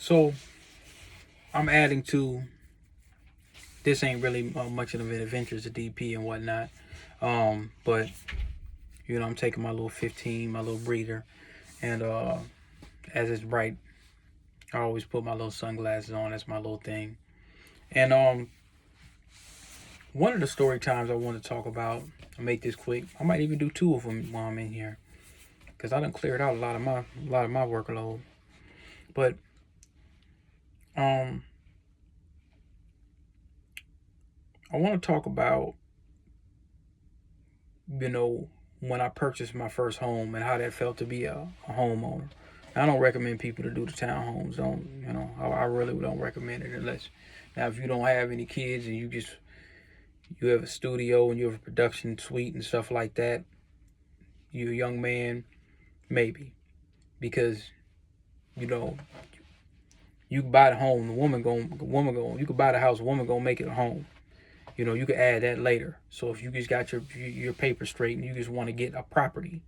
So I'm adding to this. Ain't really much of an adventures to DP and whatnot. But I'm taking my little 15, my little breather, and as it's bright, I always put my little sunglasses on. That's my little thing. And one of the story times I want to talk about, I'll make this quick. I might even do two of them while I'm in here, because I done cleared out a lot of my workload. But um, I want to talk about when I purchased my first home and how that felt to be a homeowner. I don't recommend people to do the townhomes. I really don't recommend it unless, now, if you don't have any kids and you have a studio and you have a production suite and stuff like that, you're a young man, maybe, because you know you can buy the home, you can buy the house, the woman gonna make it a home. You can add that later. So if you just got your paper straight and you just want to get a property,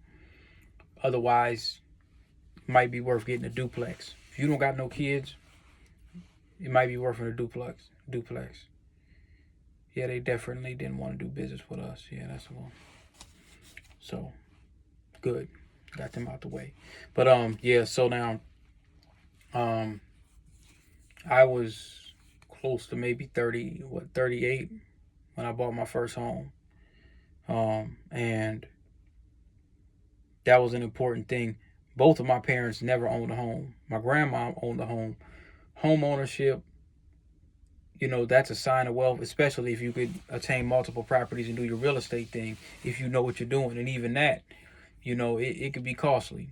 otherwise, it might be worth getting a duplex. If you don't got no kids, it might be worth a duplex. Yeah, they definitely didn't want to do business with us. Yeah, that's the one. So good, got them out the way. But yeah. So now, I was close to maybe 38 when I bought my first home. And that was an important thing. Both of my parents never owned a home. My grandma owned a home. Home ownership, that's a sign of wealth, especially if you could attain multiple properties and do your real estate thing, if you know what you're doing. And even that, it could be costly.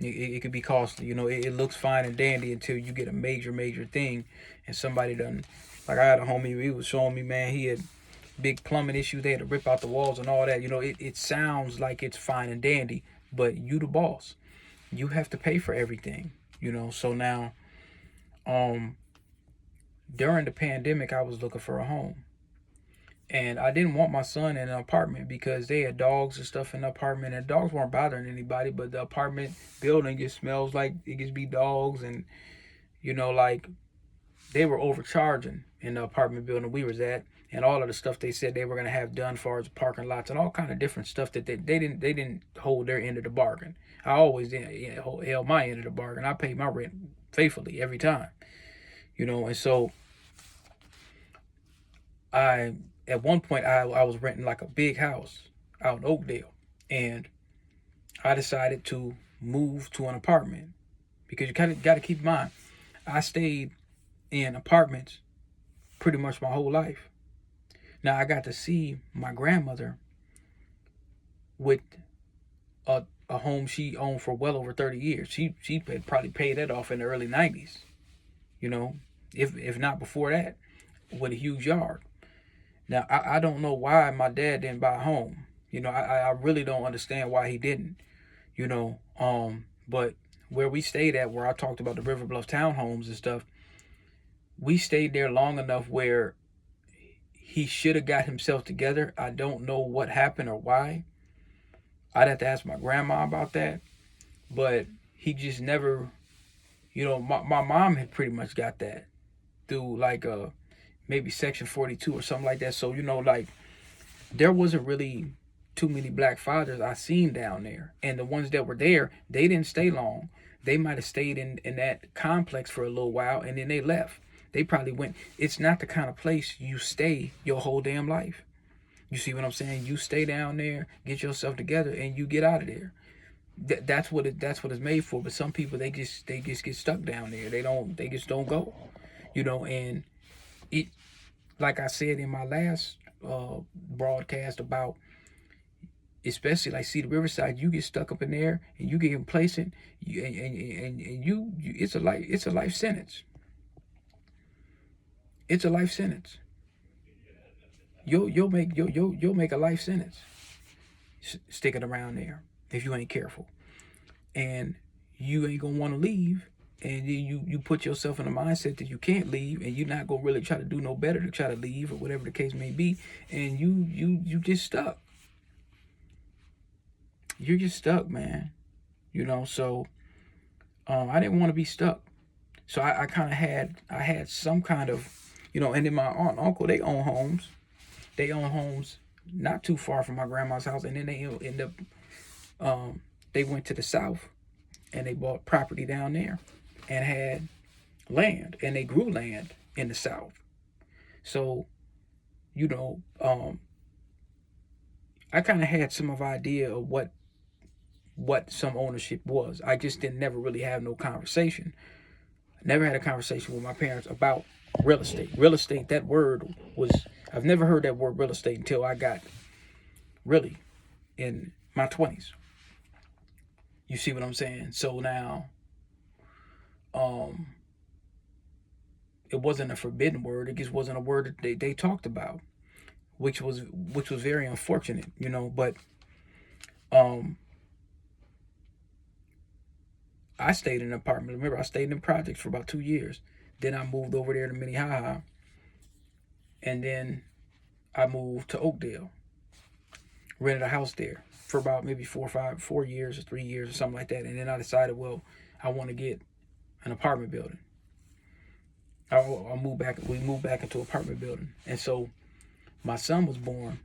It could be costly. It looks fine and dandy until you get a major thing, and somebody done. Like, I had a homie, he was showing me, man, he had big plumbing issues. They had to rip out the walls and all that. It sounds like it's fine and dandy, but you the boss. You have to pay for everything. So now, during the pandemic, I was looking for a home. And I didn't want my son in an apartment because they had dogs and stuff in the apartment, and dogs weren't bothering anybody, but the apartment building just smells like it just be dogs. And like, they were overcharging in the apartment building we was at, and all of the stuff they said they were going to have done as far as parking lots and all kind of different stuff that they didn't hold their end of the bargain. I always held my end of the bargain. I paid my rent faithfully every time. And so I at one point I was renting like a big house out in Oakdale, and I decided to move to an apartment, because you kind of got to keep in mind, I stayed in apartments pretty much my whole life. Now, I got to see my grandmother with a home she owned for well over 30 years. She had probably paid that off in the early 90s, if not before that, with a huge yard. Now, I don't know why my dad didn't buy a home. I really don't understand why he didn't, but where we stayed at, where I talked about the River Bluff townhomes and stuff, we stayed there long enough where he should have got himself together. I don't know what happened or why. I'd have to ask my grandma about that. But he just never, my mom had pretty much got that through like maybe Section 42 or something like that. So, like, there wasn't really too many black fathers I seen down there. And the ones that were there, they didn't stay long. They might have stayed in that complex for a little while, and then they left. They probably went. It's not the kind of place you stay your whole damn life. You see what I'm saying? You stay down there, get yourself together, and you get out of there. That's what it's made for. But some people, they just get stuck down there. They just don't go. And it, like I said in my last broadcast about, especially like Cedar Riverside, you get stuck up in there and you get complacent, and you it's a life sentence. It's a life sentence. You'll make a life sentence sticking around there if you ain't careful, and you ain't gonna want to leave. And then you put yourself in a mindset that you can't leave, and you're not gonna really try to do no better to try to leave, or whatever the case may be, and you just stuck. You're just stuck, man. So I didn't want to be stuck. So I kind of had some kind of, and then my aunt and uncle, they own homes. They own homes not too far from my grandma's house, and then they end up they went to the south and they bought property down there and had land, and they grew land in the south. So, you know, I kind of had some of idea of what some ownership was. I just didn't never really have no conversation. Never had a conversation with my parents about real estate. Real estate, that word was, I've never heard that word real estate until I got really in my 20s. You see what I'm saying? So now, um, it wasn't a forbidden word. It just wasn't a word that they talked about, which was very unfortunate, But um, I stayed in an apartment. Remember, I stayed in projects for about 2 years. Then I moved over there to Minnehaha, and then I moved to Oakdale. Rented a house there for about maybe 4 years or 3 years or something like that. And then I decided, well, I want to get an apartment building. I'll move back. We moved back into an apartment building, and so my son was born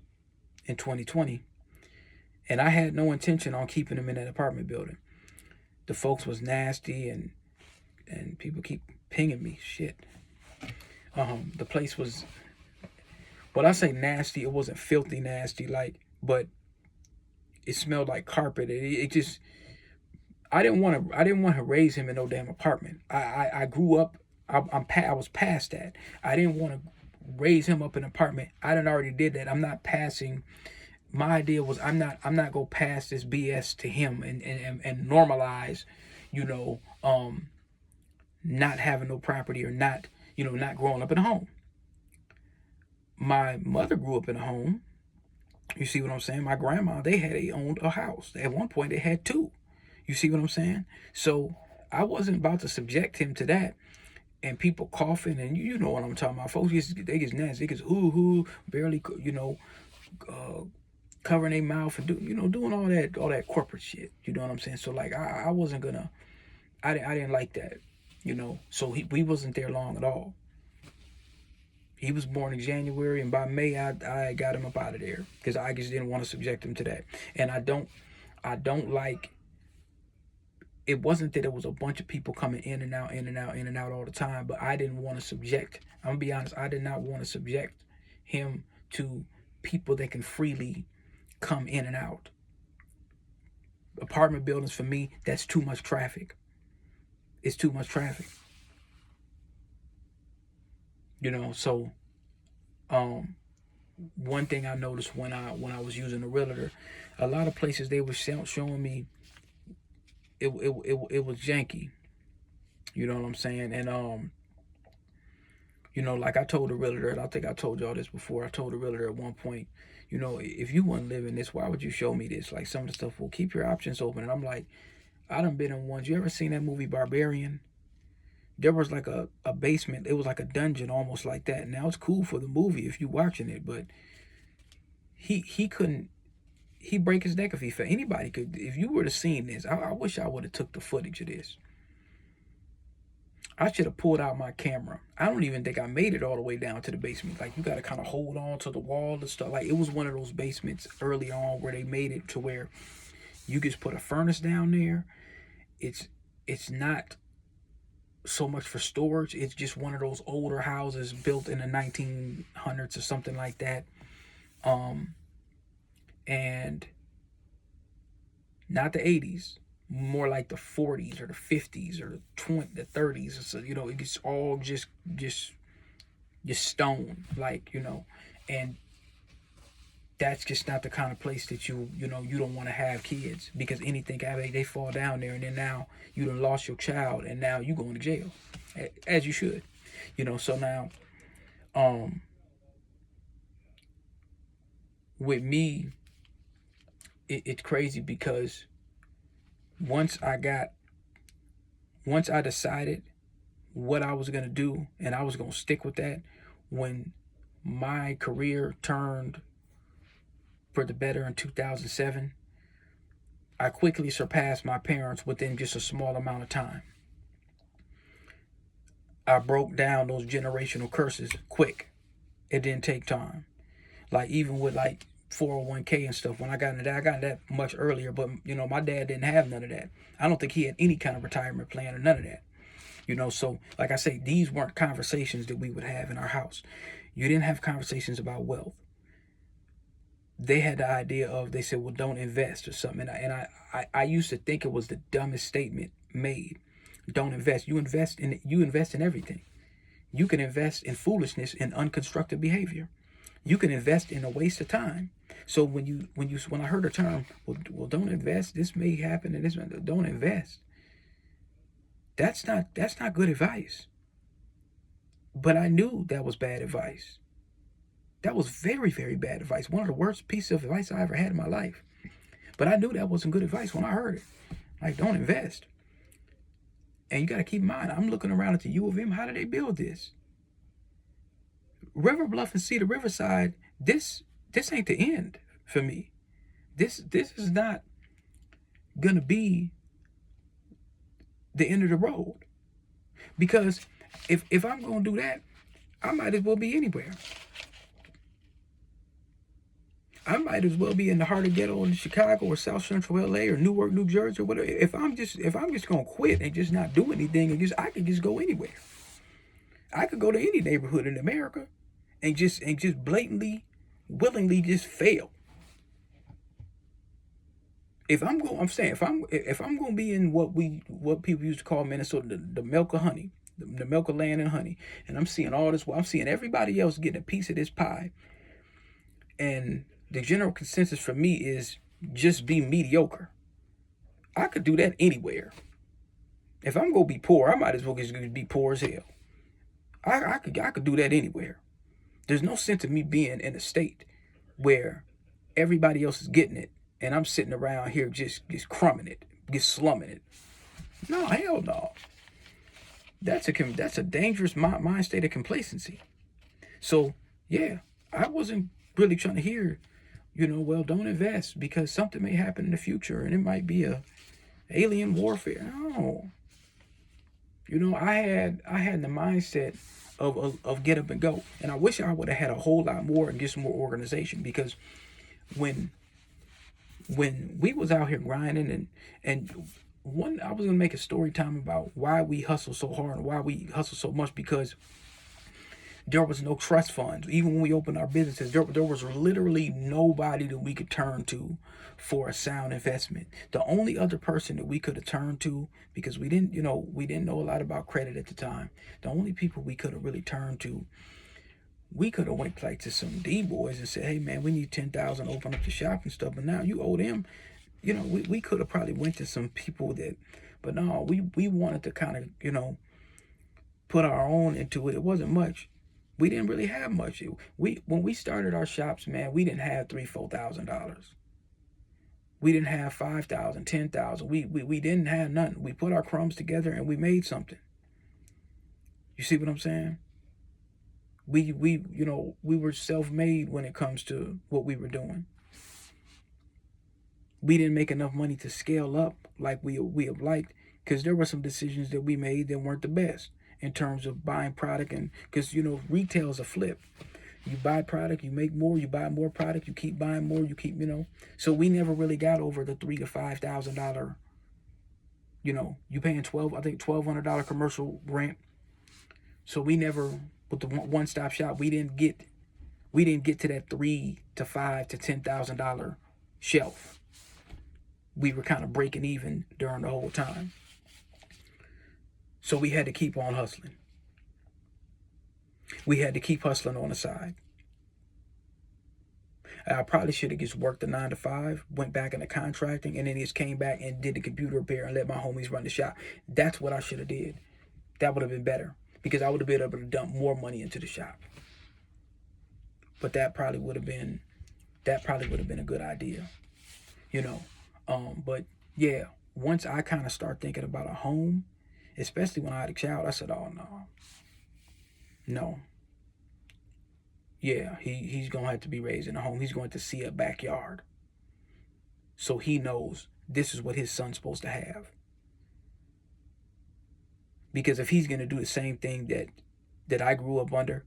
in 2020, and I had no intention on keeping him in that apartment building. The folks was nasty, and people keep pinging me. Shit. The place was, when I say nasty, it wasn't filthy nasty, but it smelled like carpet. It just, I didn't want to raise him in no damn apartment. I grew up. I was past that. I didn't want to raise him up in an apartment. I done already did that. I'm not passing. My idea was I'm not gonna pass this BS to him and normalize, you know, not having no property, or not growing up in a home. My mother grew up in a home. You see what I'm saying? My grandma, they owned a house. At one point they had two. You see what I'm saying? So I wasn't about to subject him to that. And people coughing, and you know what I'm talking about. Folks they get nasty. They get hoo, barely, covering their mouth and doing all that corporate shit. You know what I'm saying? So like I wasn't gonna, I didn't like that. So we wasn't there long at all. He was born in January, and by May I got him up out of there because I just didn't want to subject him to that. And I don't like. It wasn't that it was a bunch of people coming in and out, in and out, in and out all the time, but I didn't want to subject. I'm gonna be honest. I did not want to subject him to people that can freely come in and out. Apartment buildings, for me, that's too much traffic. It's too much traffic. So one thing I noticed when I was using a realtor, a lot of places they were showing me it was janky. You know what I'm saying? And like I told the realtor, and I think I told y'all this before. I told the realtor at one point, if you wouldn't live in this, why would you show me this? Like, some of the stuff will keep your options open. And I'm like, I done been in ones. You ever seen that movie Barbarian? There was like a basement. It was like a dungeon, almost like that. Now it's cool for the movie if you watching it, but he couldn't. He break his neck if he fell. Anybody could. If you were to seen this, I wish I would have took the footage of this. I should have pulled out my camera. I don't even think I made it all the way down to the basement. Like, you got to kind of hold on to the wall and stuff. Like, it was one of those basements early on where they made it to where you just put a furnace down there. It's not so much for storage. It's just one of those older houses built in the 1900s or something like that. And not the 80s, more like the 40s or the 50s or the 30s. So, it gets all just stone, and that's just not the kind of place that you don't want to have kids, because anything they fall down there, and then now you done lost your child, and now you going to jail, as you should, So now, with me, it's crazy because once I decided what I was gonna do, and I was gonna stick with that, when my career turned for the better in 2007, I quickly surpassed my parents within just a small amount of time. I broke down those generational curses quick. It didn't take time. Like even with like 401k and stuff, when I got into that, I got into that much earlier. But my dad didn't have none of that. I don't think he had any kind of retirement plan or none of that. So like I say, these weren't conversations that we would have in our house. You didn't have conversations about wealth. They had the idea of, they said, well, don't invest or something. And I used to think it was the dumbest statement made. Don't invest. You invest in everything. You can invest in foolishness and unconstructive behavior. You can invest in a waste of time. So when I heard the term, well, don't invest. This may happen, and this don't invest. That's not good advice. But I knew that was bad advice. That was very, very bad advice. One of the worst pieces of advice I ever had in my life. But I knew that wasn't good advice when I heard it. Like, don't invest. And you got to keep in mind, I'm looking around at the U of M. How did they build this? River Bluff and Cedar Riverside, this ain't the end for me. This is not gonna be the end of the road. Because if I'm gonna do that, I might as well be anywhere. I might as well be in the heart of ghetto in Chicago or South Central LA or Newark, New Jersey, or whatever. If I'm just gonna quit and just not do anything, and I could just go anywhere. I could go to any neighborhood in America and just blatantly, willingly just fail. If I'm gonna be in what people used to call Minnesota, the milk of honey, the milk of land and honey, and I'm seeing all this, I'm seeing everybody else getting a piece of this pie, and the general consensus for me is just be mediocre. I could do that anywhere. If I'm gonna be poor, I might as well just be poor as hell. I could do that anywhere. There's no sense of me being in a state where everybody else is getting it and I'm sitting around here just crumbing it, just slumming it. No, hell no. That's a dangerous mind state of complacency. So yeah, I wasn't really trying to hear, well, don't invest because something may happen in the future and it might be a alien warfare. No. I had the mindset of get up and go. And I wish I would have had a whole lot more and get some more organization, because when we was out here grinding and I was gonna make a story time about why we hustle so hard and why we hustle so much, because there was no trust funds. Even when we opened our businesses, there was literally nobody that we could turn to for a sound investment. The only other person that we could have turned to, because we didn't know a lot about credit at the time. The only people we could have really turned to, we could have went like to some D-boys and said, hey man, we need 10,000 to open up the shop and stuff. But now you owe them, we could have probably went to some people but no, we wanted to kind of, put our own into it. It wasn't much. We didn't really have much. When we started our shops, man, we didn't have $3,000-$4,000. We didn't have 5,000, 10,000. We didn't have nothing. We put our crumbs together and we made something. You see what I'm saying? We were self-made when it comes to what we were doing. We didn't make enough money to scale up like we have liked, because there were some decisions that we made that weren't the best in terms of buying product. And because retail is a flip. You buy product, you make more, you buy more product, you keep buying more, you keep, so we never really got over the $3,000 to $5,000. You paying $1,200 commercial rent. So we never, with the one-stop shop, we didn't get to that $3,000 to $5,000 to $10,000 shelf. We were kind of breaking even during the whole time. So we had to keep on hustling. We had to keep hustling on the side. I probably should have just worked the 9 to 5, went back into contracting, and then just came back and did the computer repair and let my homies run the shop. That's what I should have did. That would have been better, because I would have been able to dump more money into the shop. But that probably would have been a good idea, But yeah, once I kind of start thinking about a home, especially when I had a child, I said, oh no. Yeah, he's going to have to be raised in a home. He's going to see a backyard. So he knows this is what his son's supposed to have. Because if he's gonna do the same thing that I grew up under,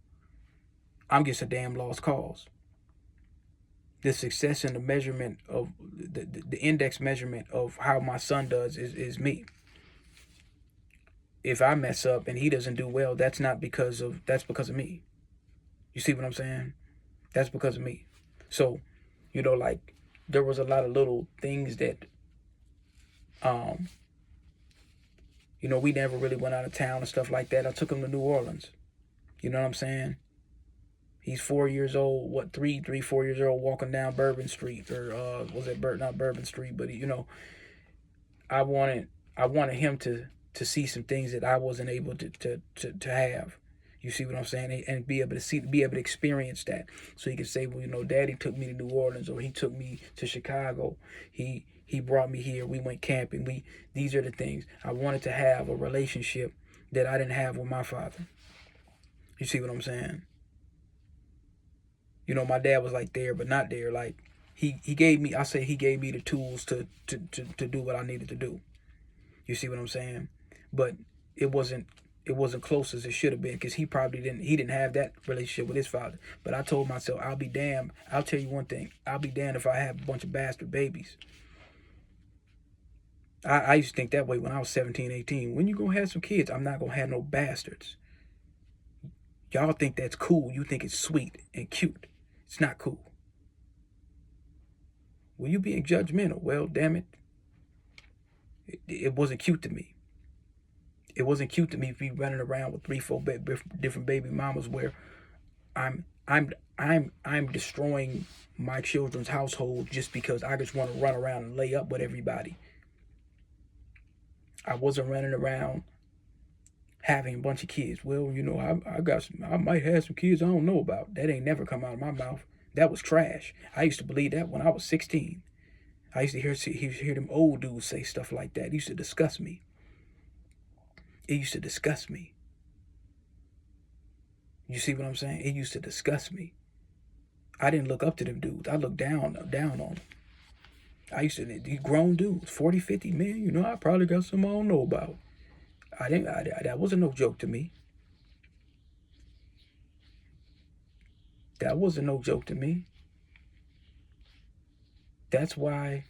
I'm just a damn lost cause. The success and the measurement of the index measurement of how my son does is me. If I mess up and he doesn't do well, that's because of me. You see what I'm saying? That's because of me. So, like there was a lot of little things that um we never really went out of town and stuff like that. I took him to New Orleans. You know what I'm saying? He's 4 years old. What, 4 years old, walking down Bourbon Street, or was it not Bourbon Street? But I wanted him to see some things that I wasn't able to have. You see what I'm saying? And be able to experience that, so he could say, well, Daddy took me to New Orleans, or he took me to Chicago. He brought me here. We went camping. These are the things I wanted to have, a relationship that I didn't have with my father. You see what I'm saying? My dad was like there, but not there. Like he gave me, he gave me the tools to do what I needed to do. You see what I'm saying? But it wasn't close as it should have been, because he didn't have that relationship with his father. But I told myself, I'll be damned. I'll tell you one thing. I'll be damned if I have a bunch of bastard babies. I used to think that way when I was 17, 18. When you gonna have some kids, I'm not gonna have no bastards. Y'all think that's cool. You think it's sweet and cute. It's not cool. Well, you being judgmental. Well, damn it. It wasn't cute to me. It wasn't cute to me to be running around with 3-4 different baby mamas, where I'm destroying my children's household just because I just want to run around and lay up with everybody. I wasn't running around having a bunch of kids. Well, I might have some kids I don't know about. That ain't never come out of my mouth. That was trash. I used to believe that when I was 16. I used to hear them old dudes say stuff like that. It used to disgust me. It used to disgust me. You see what I'm saying? It used to disgust me. I didn't look up to them dudes. I looked down on them. I used to, these grown dudes, 40, 50, man, I probably got something I don't know about. That wasn't no joke to me. That wasn't no joke to me. That's why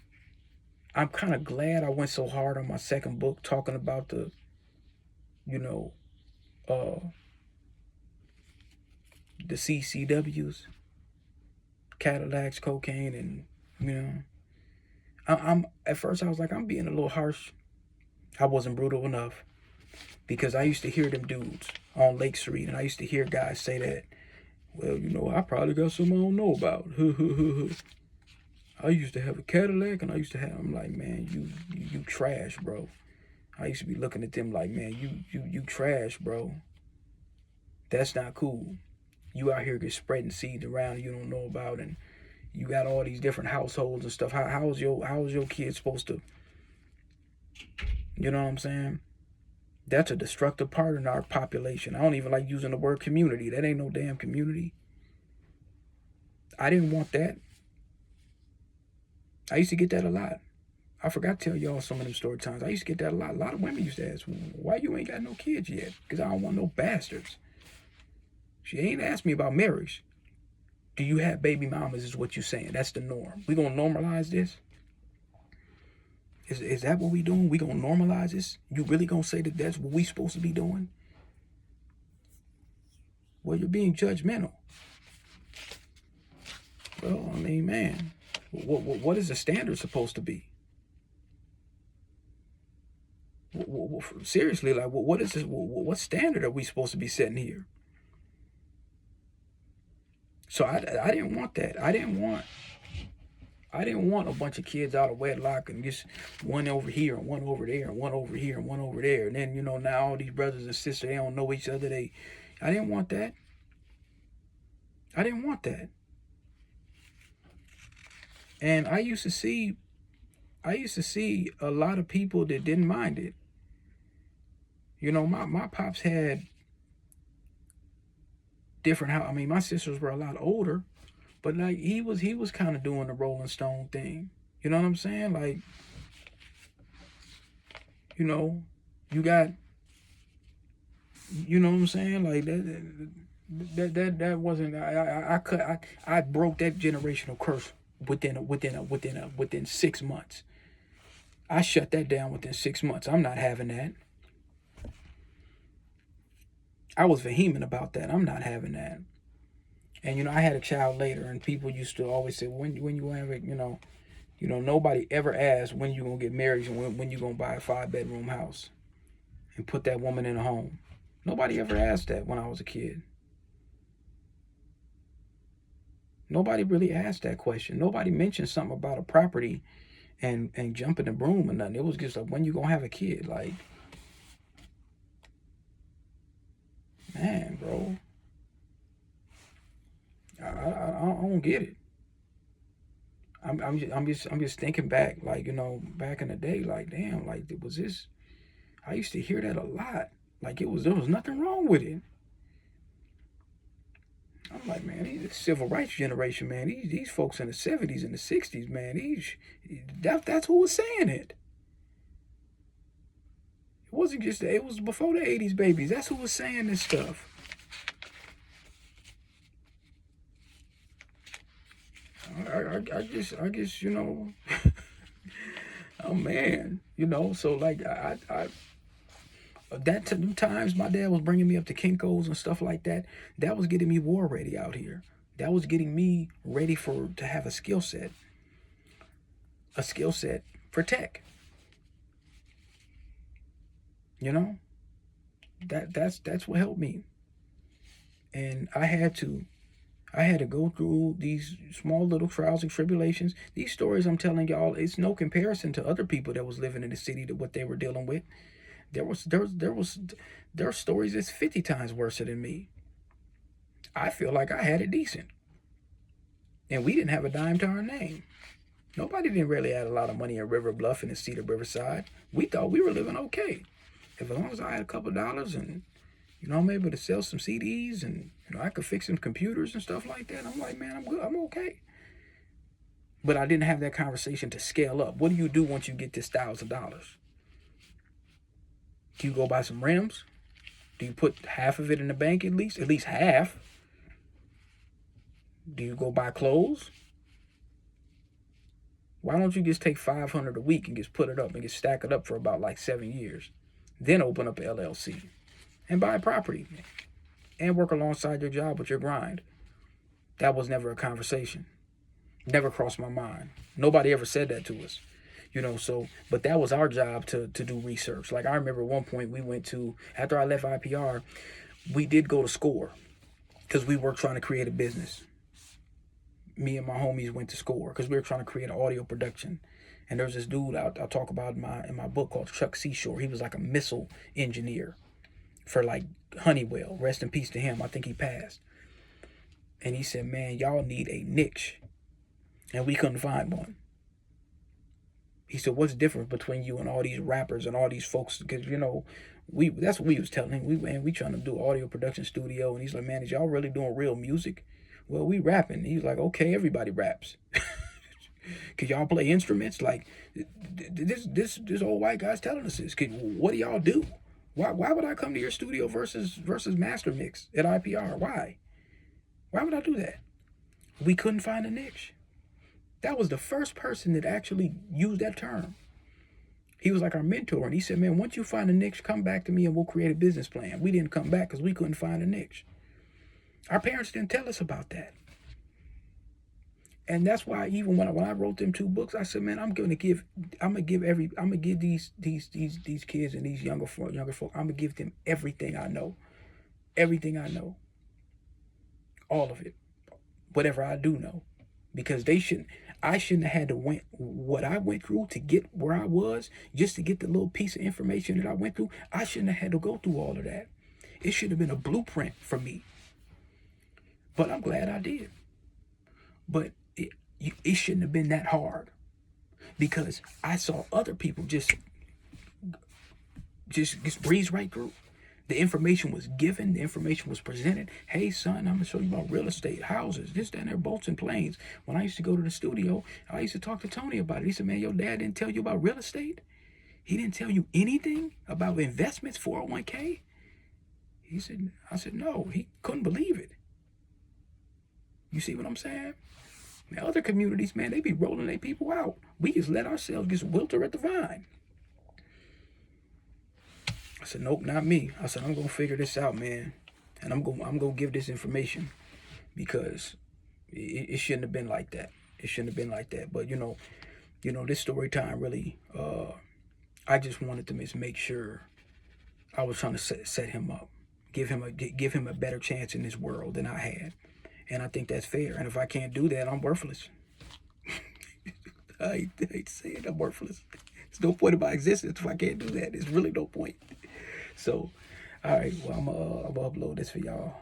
I'm kind of glad I went so hard on my second book, talking about the, the CCWs, Cadillacs, cocaine, and, I'm at first I was like, I'm being a little harsh. I wasn't brutal enough, because I used to hear them dudes on Lake Street, and I used to hear guys say that, well, I probably got something I don't know about. I used to have a Cadillac, and I'm like, man, you trash, bro. I used to be looking at them like, man, you trash, bro. That's not cool. You out here just spreading seeds around you don't know about, and you got all these different households and stuff. How is your kid supposed to, you know what I'm saying? That's a destructive part in our population. I don't even like using the word community. That ain't no damn community. I didn't want that. I used to get that a lot. I forgot to tell y'all some of them story times. I used to get that a lot. A lot of women used to ask, why you ain't got no kids yet? Because I don't want no bastards. She ain't asked me about marriage. Do you have baby mamas is what you saying. That's the norm. We gonna normalize this? Is that what we doing? We gonna normalize this? You really gonna say that that's what we supposed to be doing? Well, you're being judgmental. Well, I mean, man, what is the standard supposed to be? Seriously, like, what is this? What standard are we supposed to be setting here? So I didn't want that. I didn't want a bunch of kids out of wedlock and just one over here and one over there and one over here and one over there. And then, now all these brothers and sisters, they don't know each other. I didn't want that. I didn't want that. And I used to see a lot of people that didn't mind it. My pops had different how, my sisters were a lot older, but like he was kind of doing the Rolling Stone thing. You know what I'm saying? Like, you got You know what I'm saying? Like that wasn't. I broke that generational curse within 6 months. I shut that down within 6 months. I'm not having that. I was vehement about that. I'm not having that. And I had a child later, and people used to always say, when you have it, nobody ever asked when you gonna get married and when you gonna buy a 5-bedroom house and put that woman in a home. Nobody ever asked that when I was a kid. Nobody really asked that question. Nobody mentioned something about a property and jumping the broom or nothing. It was just like, when you gonna have a kid? Like, man, bro, I don't get it. I'm just thinking back, like, back in the day, like, damn, like, was this? I used to hear that a lot. Like, there was nothing wrong with it. I'm like, man, the civil rights generation, man, these folks in the 70s and the 60s, man, that's who was saying it. It wasn't just, it was before the 80s babies. That's who was saying this stuff. I guess, oh man, so like that times my dad was bringing me up to Kinko's and stuff like that. That was getting me war ready out here. That was getting me ready to have a skill set for tech. That's what helped me. And I had to go through these small little trials and tribulations. These stories I'm telling y'all, it's no comparison to other people that was living in the city, to what they were dealing with. There are stories that's 50 times worse than me. I feel like I had it decent. And we didn't have a dime to our name. Nobody didn't really have a lot of money in River Bluff and the Cedar Riverside. We thought we were living okay. As long as I had a couple dollars and, I'm able to sell some CDs and, I could fix some computers and stuff like that, I'm like, man, I'm good. I'm okay. But I didn't have that conversation to scale up. What do you do once you get this $1,000? Do you go buy some rims? Do you put half of it in the bank at least? At least half. Do you go buy clothes? Why don't you just take $500 a week and just put it up and just stack it up for about like 7 years? Then open up an LLC and buy property and work alongside your job with your grind. That was never a conversation. Never crossed my mind. Nobody ever said that to us. But that was our job to do research. Like, I remember at one point we went to, after I left IPR, we did go to SCORE because we were trying to create a business. Me and my homies went to SCORE because we were trying to create an audio production. And there's this dude I'll talk about in my book called Chuck Seashore. He was like a missile engineer for like Honeywell. Rest in peace to him. I think he passed. And he said, man, y'all need a niche. And we couldn't find one. He said, what's different between you and all these rappers and all these folks? Because, that's what we was telling him. We trying to do audio production studio. And he's like, man, is y'all really doing real music? Well, we rapping. He's like, okay, everybody raps. Could y'all play instruments? Like, this old white guy's telling us this. What do y'all do? Why would I come to your studio versus Master Mix at IPR? Why would I do that? We couldn't find a niche. That was the first person that actually used that term. He was like our mentor, and he said, man, once you find a niche, come back to me and we'll create a business plan. We didn't come back because we couldn't find a niche. Our parents didn't tell us about that. And that's why even when I wrote them 2 books, I said, man, I'm gonna give these kids and these younger folk, I'm gonna give them everything I know. Everything I know. All of it. Whatever I do know. Because I shouldn't have had to went what I went through to get where I was, just to get the little piece of information that I went through. I shouldn't have had to go through all of that. It should have been a blueprint for me. But I'm glad I did. But it shouldn't have been that hard, because I saw other people just breeze right through. The information was given. The information was presented. Hey, son, I'm going to show you about real estate, houses, this, that, and there, boats and planes. When I used to go to the studio, I used to talk to Tony about it. He said, man, your dad didn't tell you about real estate? He didn't tell you anything about investments, 401k? I said, no, he couldn't believe it. You see what I'm saying? Now, other communities, man, they be rolling their people out. We just let ourselves just wilter at the vine. I said, nope, not me. I said, I'm gonna figure this out, man, and I'm gonna give this information because it shouldn't have been like that. It shouldn't have been like that. But this story time really. I just wanted to make sure I was trying to set him up, give him a better chance in this world than I had, and I think that's fair. And if I can't do that, I'm worthless. I hate to say it, I'm worthless. There's no point in my existence if I can't do that. There's really no point. So, all right, well, I'm gonna upload this for y'all.